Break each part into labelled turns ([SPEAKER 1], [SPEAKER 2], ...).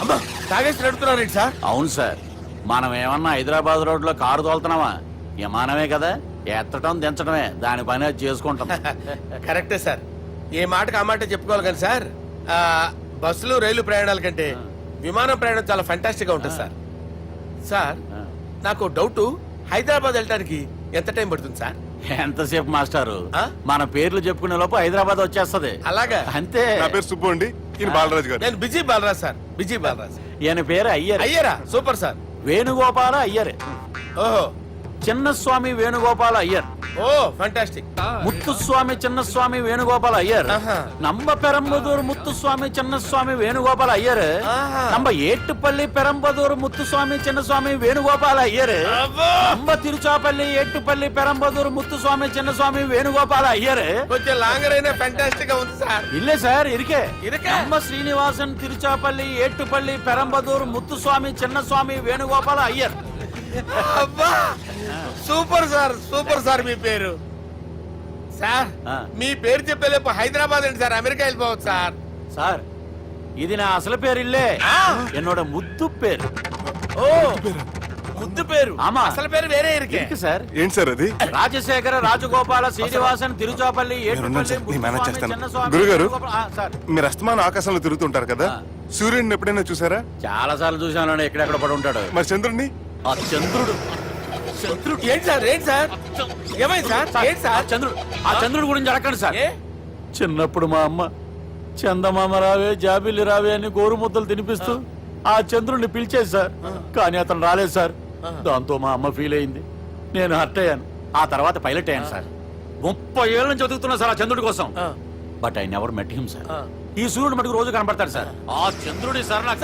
[SPEAKER 1] అమ్మా తాగేసి నడుపుతున్నారేంటి సార్?
[SPEAKER 2] అవును సార్, మనం ఏమన్నా హైదరాబాద్ రోడ్లో కారు తోలుతున్నామా? విమానమే కదా, ఎత్తడం దించడమే దాని పని అది చేసుకుంటాం.
[SPEAKER 1] కరెక్టే సార్, ఏ మాటకు ఆ మాట చెప్పుకోవాలి కానీ సార్, బస్సులు రైలు ప్రయాణాల కంటే విమానం ప్రయాణం చాలా ఫంటాస్టిక్ గా ఉంటుంది సార్. సార్ నాకు డౌట్, హైదరాబాద్ వెళ్ళడానికి ఎంత టైం పడుతుంది సార్?
[SPEAKER 2] ఎంతసేపు మాస్టారు, మన పేర్లు చెప్పుకునే లోపు హైదరాబాద్ వచ్చేస్తది.
[SPEAKER 1] అలాగా?
[SPEAKER 2] అంతే.
[SPEAKER 3] నా పేరు సుబ్బు అండి, ఈయన బాలరాజు గారు.
[SPEAKER 1] నేను busy Balaraj sir, busy Balaraj.
[SPEAKER 2] ఈయన పేరు అయ్యర్.
[SPEAKER 1] అయ్యరా? Super sir.
[SPEAKER 2] వేణుగోపాల అయ్యర్.
[SPEAKER 1] ఓహో,
[SPEAKER 2] చిన్నస్వామి వేణుగోపాల అయ్యర్.
[SPEAKER 1] Oh fantastic.
[SPEAKER 2] ముత్తుస్వామి చిన్నస్వామి వేణుగోపాల అయ్యర్. நம்ம பெரம்பதூர் முத்துசுவாமி சின்னசுவாமி வேணுகோபால ஐயர். நம்ம ஏட்டுப்பள்ளி பெரம்பதூர் முத்துசுவாமி சின்னசுவாமி வேணுகோபால ஐயர். நம்ம திருச்சாப்பள்ளி ஏட்டுப்பள்ளி பெரம்பதூர் முத்துசுவாமி சின்னசுவாமி வேணுகோபால ஐயர்.
[SPEAKER 1] కొంచెం లాంగర్ అయినా ఫంటాస్టిక్ గా ఉంది సార్.
[SPEAKER 2] இல்ல சார், இருக்கே. நம்ம ஸ்ரீனிவாசன் திருச்சாப்பள்ளி ஏட்டுப்பள்ளி பெரம்பதூர் முத்துசுவாமி சின்னசுவாமி வேணுகோபால ஐயர்.
[SPEAKER 1] అబ్బా సూపర్ సార్, సూపర్ సార్. మీ పేరు సార్, మీ పేరు చెప్పేలేపు హైదరాబాద్ ఏంటి సార్, అమెరికా వెళ్ళిపోవచ్చు సార్.
[SPEAKER 2] సార్ ఇది నా అసలు పేరు ఇల్లే, என்னோட ముద్దు పేరు.
[SPEAKER 1] ఓ ముద్దు పేరు?
[SPEAKER 2] ఆమా,
[SPEAKER 1] అసలు పేరు వేరే ఇరికే
[SPEAKER 2] సార్.
[SPEAKER 3] ఏంటి సార్ అది?
[SPEAKER 2] రాజశేఖర రాజగోపాల శ్రీనివాసన్ తిరుచాపల్లి
[SPEAKER 3] గురుగారు, మీరు అస్తమానం ఆకాశంలో తిరుగుతుంటారు కదా, సూర్యుడిని ఎప్పుడైనా చూసారా?
[SPEAKER 2] చాలా సార్లు చూసాను, ఎక్కడెక్కడ పడి ఉంటాడు.
[SPEAKER 3] మరి చంద్రుడిని?
[SPEAKER 2] ఆ చంద్రుడు.
[SPEAKER 1] చంద్రుడు ఏంటి సార్? ఏంటి సార్? ఏమైంది సార్? ఏంటి సార్?
[SPEAKER 2] చంద్రుడు, ఆ చంద్రుడు గురించి అడగండి సార్. చిన్నప్పుడు మా అమ్మ చందమామ రావే జాబిల్లి రావే అని గోరు ముద్దలు తినిపిస్తూ ఆ చంద్రుడిని పిలిచేది సార్, కానీ అతను రాలేదు సార్. దాంతో మా అమ్మ ఫీల్ అయింది, నేను హర్ట్ అయ్యాను. ఆ తర్వాత పైలట్ అయ్యాను సార్. 30 ఏళ్ళ నుంచి చదువుతున్నా సార్ ఆ చంద్రుడి కోసం. But I never met him sir. ఈ సూర్యుడు మటుకు రోజు కనపడతాడు సార్. ఆ చంద్రుడి సార్ నాకు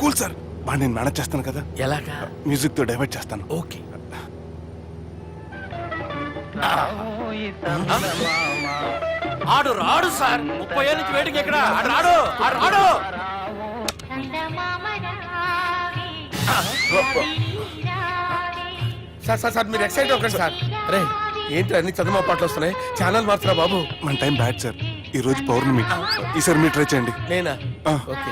[SPEAKER 3] కూల్ సార్, బాగా నేను మేనేజ్ చేస్తాను కదా.
[SPEAKER 1] ఎలాగా?
[SPEAKER 3] మ్యూజిక్ తో డైవర్ట్ చేస్తాను.
[SPEAKER 1] ఓకే.
[SPEAKER 2] ఆడు రాడు సార్, 30 ఏళ్ళ నుంచి వేడికి ఎక్కడ ఆడు రాడు. ఆడు రాడు.
[SPEAKER 1] సార్ సార్ సార్ మీరు ఎక్సైట్ అవ్వకండి సార్. రే ఏంటి అన్ని చదువు పాటలు వస్తున్నాయి, ఛానల్ మార్చరా బాబు.
[SPEAKER 3] మన టైం బ్యాడ్ సార్, ఈ రోజు పౌర్ణమి. ఈసారి మీరు ట్రై చేయండి.
[SPEAKER 1] నేనా? ఓకే.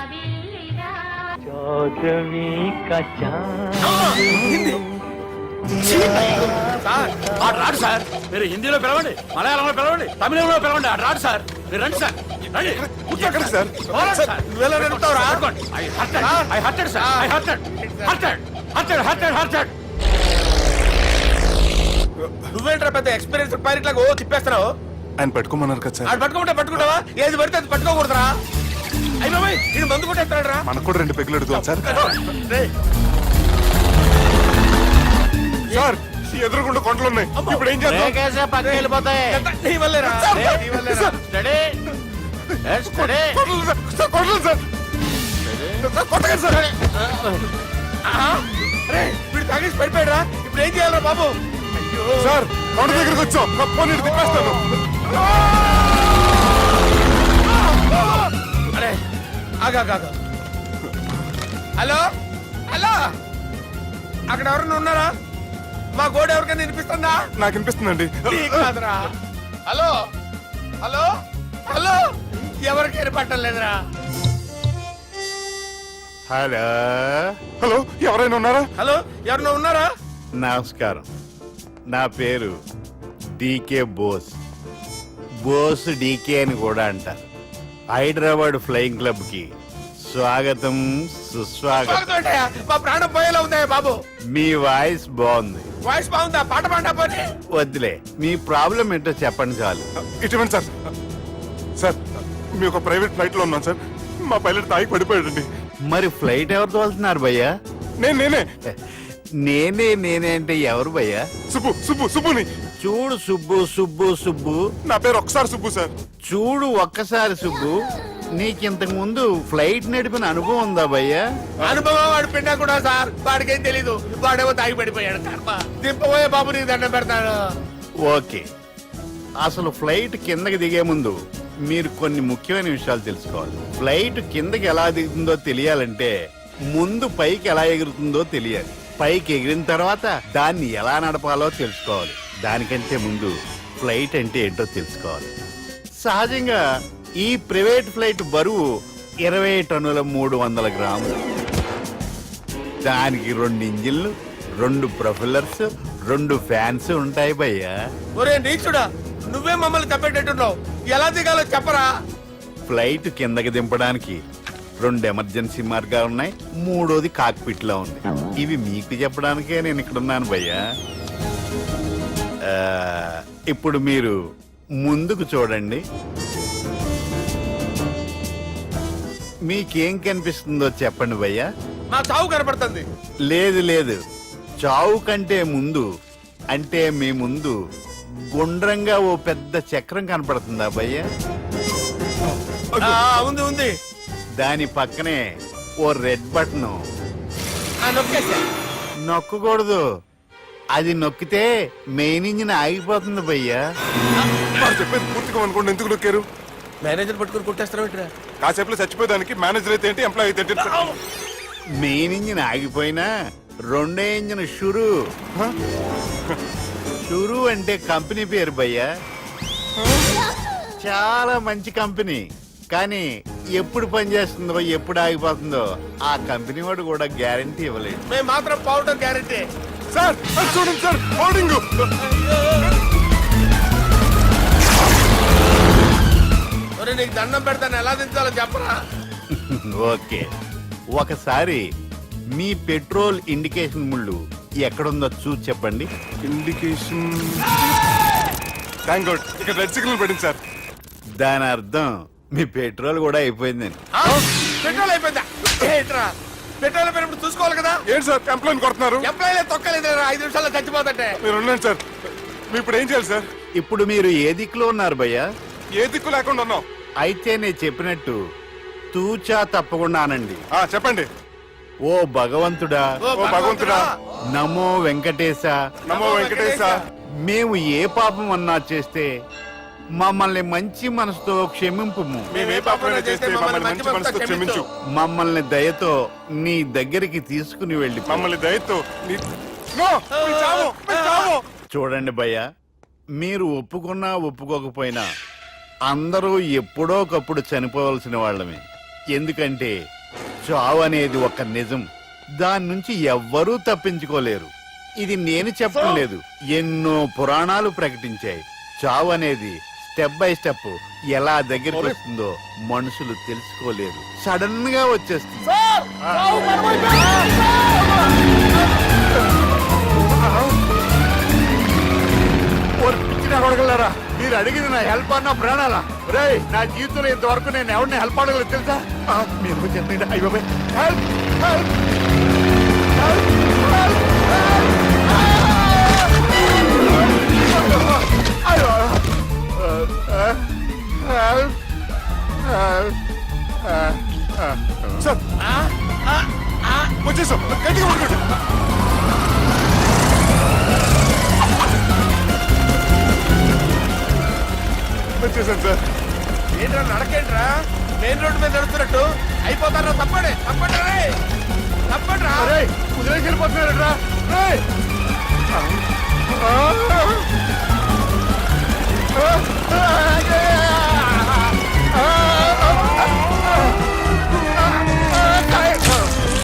[SPEAKER 2] ఆడు రాడు సార్, మీరు హిందీలో పిలవండి, మలయాళంలో పిలవండి, తమిళంలో పిలవండి, ఆడు రాడు సార్. మీరు రండి సార్, రండి.
[SPEAKER 3] కూర్చోకండి సార్.
[SPEAKER 1] నువ్వేంట్రా పెద్ద ఎక్స్పీరియన్స్ పైలట్ లాగా ఓ తిప్పేస్తున్నావు?
[SPEAKER 3] ఆయన పట్టుకోమన్నారు కదా సార్.
[SPEAKER 1] ఆడు పట్టుకుంటా పట్టుకుంటావా? ఏది పడితే అది పట్టుకోకూడదురా. అయ్యి బాబాయ్, ఇది మందు కొట్టేస్తాడు రా.
[SPEAKER 3] మనకు కూడా 2 పెగ్గులు ఎడుతాం సార్. సార్ ఎదురుకుండా కొండలు ఉన్నాయి, ఇప్పుడు ఏం చేద్దాం?
[SPEAKER 2] పక్కకి వెళ్ళిపోతాయి.
[SPEAKER 1] నీ వల్లేరా? వీడు తాగేసి పడిపోయాడు రా. ఇప్పుడు ఏం చేయాలరా బాబు?
[SPEAKER 3] సార్ కొండ దగ్గరికి వచ్చాం, నీరు తిప్పేస్తాను.
[SPEAKER 1] అరే ఆగా. హలో హలో, అక్కడ ఎవరన్నా ఉన్నారా? మా గోడ ఎవరికైనా వినిపిస్తుందా?
[SPEAKER 3] నాకు వినిపిస్తుందండి.
[SPEAKER 1] కాదురా. హలో హలో హలో, ఎవరికి వినపట్టలేదురా.
[SPEAKER 3] హలో హలో, ఎవరైనా ఉన్నారా?
[SPEAKER 1] హలో ఎవరైనా ఉన్నారా?
[SPEAKER 4] నమస్కారం, నా పేరు డీకే బోస్. బోస్ డీకే అని కూడా అంటారు. హైదరాబాద్ ఫ్లయింగ్ క్లబ్ కి స్వాగతం సుస్వాగతం.
[SPEAKER 1] మా ప్రాణం పోయేలా ఉందా బాబు?
[SPEAKER 4] మీ వాయిస్ బాగుంది.
[SPEAKER 1] వాయిస్ బాగుందా? పాట పాడా పోనీ.
[SPEAKER 4] వద్దులే, మీ ప్రాబ్లం ఏంటో చెప్పండి చాలు.
[SPEAKER 3] ఇటువంటి సార్, సార్ మీ ఒక ప్రైవేట్ ఫ్లైట్ లో ఉన్నాం సార్, మా పైలట్ తాగి పడిపోయాడండి.
[SPEAKER 4] మరి ఫ్లైట్ ఎవరు తోలుతున్నారు భయ్యా? నేనే అంటే ఎవరు భయ్యా?
[SPEAKER 3] సుబ్బుని.
[SPEAKER 4] చూడు సుబ్బు,
[SPEAKER 3] నా పేరు ఒకసారి సుబ్బు సార్.
[SPEAKER 4] చూడు ఒక్కసారి సుబ్బు, నీకింతకు ముందు ఫ్లైట్ నడిపిన అనుభవం ఉందా భయ్యా?
[SPEAKER 1] అనుభవం వాడు పిండా కూడా సార్, వాడికేం తెలీదు. వాడేమో తాగి పడిపోయాడు. కర్మ. దింపబోయే బాబు నీకు దండం పెడతాడు.
[SPEAKER 4] ఓకే, అసలు ఫ్లైట్ కిందకి దిగే ముందు మీరు కొన్ని ముఖ్యమైన విషయాలు తెలుసుకోవాలి. ఫ్లైట్ కిందకి ఎలా దిగుతుందో తెలియాలంటే ముందు పైకి ఎలా ఎగురుతుందో తెలియాలి. పైకి ఎగిరిన తర్వాత దాన్ని ఎలా నడపాలో తెలుసుకోవాలి. దానికంటే ముందు ఫ్లైట్ అంటే ఏంటో తెలుసుకోవాలి. సహజంగా ఈ ప్రైవేట్ ఫ్లైట్ బరువు 20 టన్నుల 300 గ్రాములు. దానికి 2 ఇంజిన్లు, 2 ప్రొఫెల్లర్స్, 2 ఫ్యాన్స్ ఉంటాయి భయ్యా.
[SPEAKER 1] ఒరే నీచుడా, నువ్వే మమ్మల్ని తప్పేటట్టున్నావు. ఎలా దిగాలో చెప్పరా?
[SPEAKER 4] ఫ్లైట్ కిందకి దింపడానికి 2 ఎమర్జెన్సీ మార్గాలు ఉన్నాయి, 3వది కాక్పిట్ లో ఉంది. ఇవి మీకు చెప్పడానికే నేను ఇక్కడ ఉన్నాను భయ్యా. ఇప్పుడు మీరు ముందుకు చూడండి. మీకేం కనిపిస్తుందో చెప్పండి భయ్యా.
[SPEAKER 1] నా చావు కనపడుతుంది.
[SPEAKER 4] లేదు లేదు, చావు కంటే ముందు అంటే మీ ముందు గుండ్రంగా ఓ పెద్ద చక్రం కనపడుతుందా భయ్యా?
[SPEAKER 1] ఉంది ఉంది.
[SPEAKER 4] దాని పక్కనే ఓ రెడ్ బటన్.
[SPEAKER 1] నొక్కేసా.
[SPEAKER 4] నొక్కకూడదు, అది నొక్కితే మెయిన్ ఇంజిన్ ఆగిపోతుంది భయ్యా.
[SPEAKER 3] వాడు చెప్పేది పూర్తిగా అనుకోండి, ఎందుకు నొక్కారు?
[SPEAKER 1] మేనేజర్ పట్టుకుని కొట్టేస్తారా?
[SPEAKER 3] కాసేపులో చచ్చిపోయేదానికి మేనేజర్ అయితే ఏంటి, ఎంప్లాయ్ అయితే ఏంటి?
[SPEAKER 4] మెయిన్ ఇంజిన్ ఆగిపోయినా 2వ ఇంజిన్ షురు. షురు అంటే కంపెనీ పేరు భయ్యా. చాలా మంచి కంపెనీ, కానీ ఎప్పుడు పనిచేస్తుందో ఎప్పుడు ఆగిపోతుందో ఆ కంపెనీ వాడు కూడా గ్యారంటీ ఇవ్వలేదు.
[SPEAKER 1] మేము మాత్రం పౌడర్ గ్యారెంటీ.
[SPEAKER 3] సార్ అది చూడండి సార్, హోర్డింగ్.
[SPEAKER 1] ఒరే నీకు దండం పెడతాను, ఎలా దించాలో చెప్పరా?
[SPEAKER 4] ఓకే, ఒకసారి మీ పెట్రోల్ ఇండికేషన్ ముళ్ళు ఎక్కడుందో చూసి చెప్పండి.
[SPEAKER 3] ఇండికేషన్. థ్యాంక్ గాడ్, ఇక్కడ రెడ్ సిగ్నల్ పెట్టింది సార్.
[SPEAKER 4] దాని అర్థం మీ పెట్రోల్ కూడా అయిపోయిందని.
[SPEAKER 1] పెట్రోల్ అయిపోయిందా? ఏంట్రా, పెట్రోల్ అయిపోయినప్పుడు చూసుకోవాలి కదా.
[SPEAKER 3] ఏంటి సార్ కంప్లైంట్ కొడుతున్నారు?
[SPEAKER 1] ఎంప్లాయీలే తొక్కలేదు, 5 నిమిషాల్లో చచ్చిపోతుంటే.
[SPEAKER 3] మీరు ఉండండి సార్, మీరు ఇప్పుడు ఏం చేయాలి సార్?
[SPEAKER 4] ఇప్పుడు మీరు ఏ దిక్కులో ఉన్నారు భయ్యా?
[SPEAKER 3] ఏ దిక్కు లేకుండా ఉన్నాం.
[SPEAKER 4] అయితే నేను చెప్పినట్టు తూచా తప్పకుండా అనండి.
[SPEAKER 3] చెప్పండి.
[SPEAKER 4] ఓ భగవంతుడా,
[SPEAKER 1] ఓ
[SPEAKER 3] భగవంతుడా,
[SPEAKER 4] నమో వెంకటేశ,
[SPEAKER 3] నమో వెంకటేశ.
[SPEAKER 4] మేము ఏ పాపం అన్నా చేస్తే మమ్మల్ని మంచి మనసుతో క్షమింపుము.
[SPEAKER 3] మేము ఏ పాపమైనా చేస్తే మమ్మల్ని మంచి మనసుతో క్షమించు.
[SPEAKER 4] మమ్మల్ని దయతో నీ దగ్గరికి తీసుకుని వెళ్ళి
[SPEAKER 3] మమ్మల్ని దయతో నో, మీ చావు, మీ చావు.
[SPEAKER 4] చూడండి భయ్యా, మీరు ఒప్పుకున్నా ఒప్పుకోకపోయినా అందరూ ఎప్పుడో ఒకప్పుడు చనిపోవలసిన వాళ్ళమే. ఎందుకంటే చావు అనేది ఒక నిజం, దాని నుంచి ఎవ్వరూ తప్పించుకోలేరు. ఇది నేను చెప్పడం లేదు, ఎన్నో పురాణాలు ప్రకటించాయి. చావు అనేది స్టెప్ బై స్టెప్ ఎలా దగ్గరికి వస్తుందో మనుషులు తెలుసుకోలేరు, సడన్ గా వచ్చేస్తుంది. అడగలరా, మీరు అడిగింది నా హెల్ప్ అన్న ప్రాణాలా? రే, నా జీవితంలో ఇంతవరకు నేను ఎవరిని హెల్ప్ అడగలేదు తెలుసా? మీరు చెప్పండి. అయ్యో హెల్ప్, హెల్ప్,
[SPEAKER 3] సార్ వచ్చేసాం, గట్టిగా పట్టుకోండి. వచ్చేసాను సార్.
[SPEAKER 1] ఏంట్రా నడకేంట్రా, మెయిన్ రోడ్డు మీద నడుస్తున్నట్టు అయిపోతారా? తప్పండి తప్పండి రే, తప్పండి రా.
[SPEAKER 4] వదిలేసి వెళ్ళిపోతున్నారా?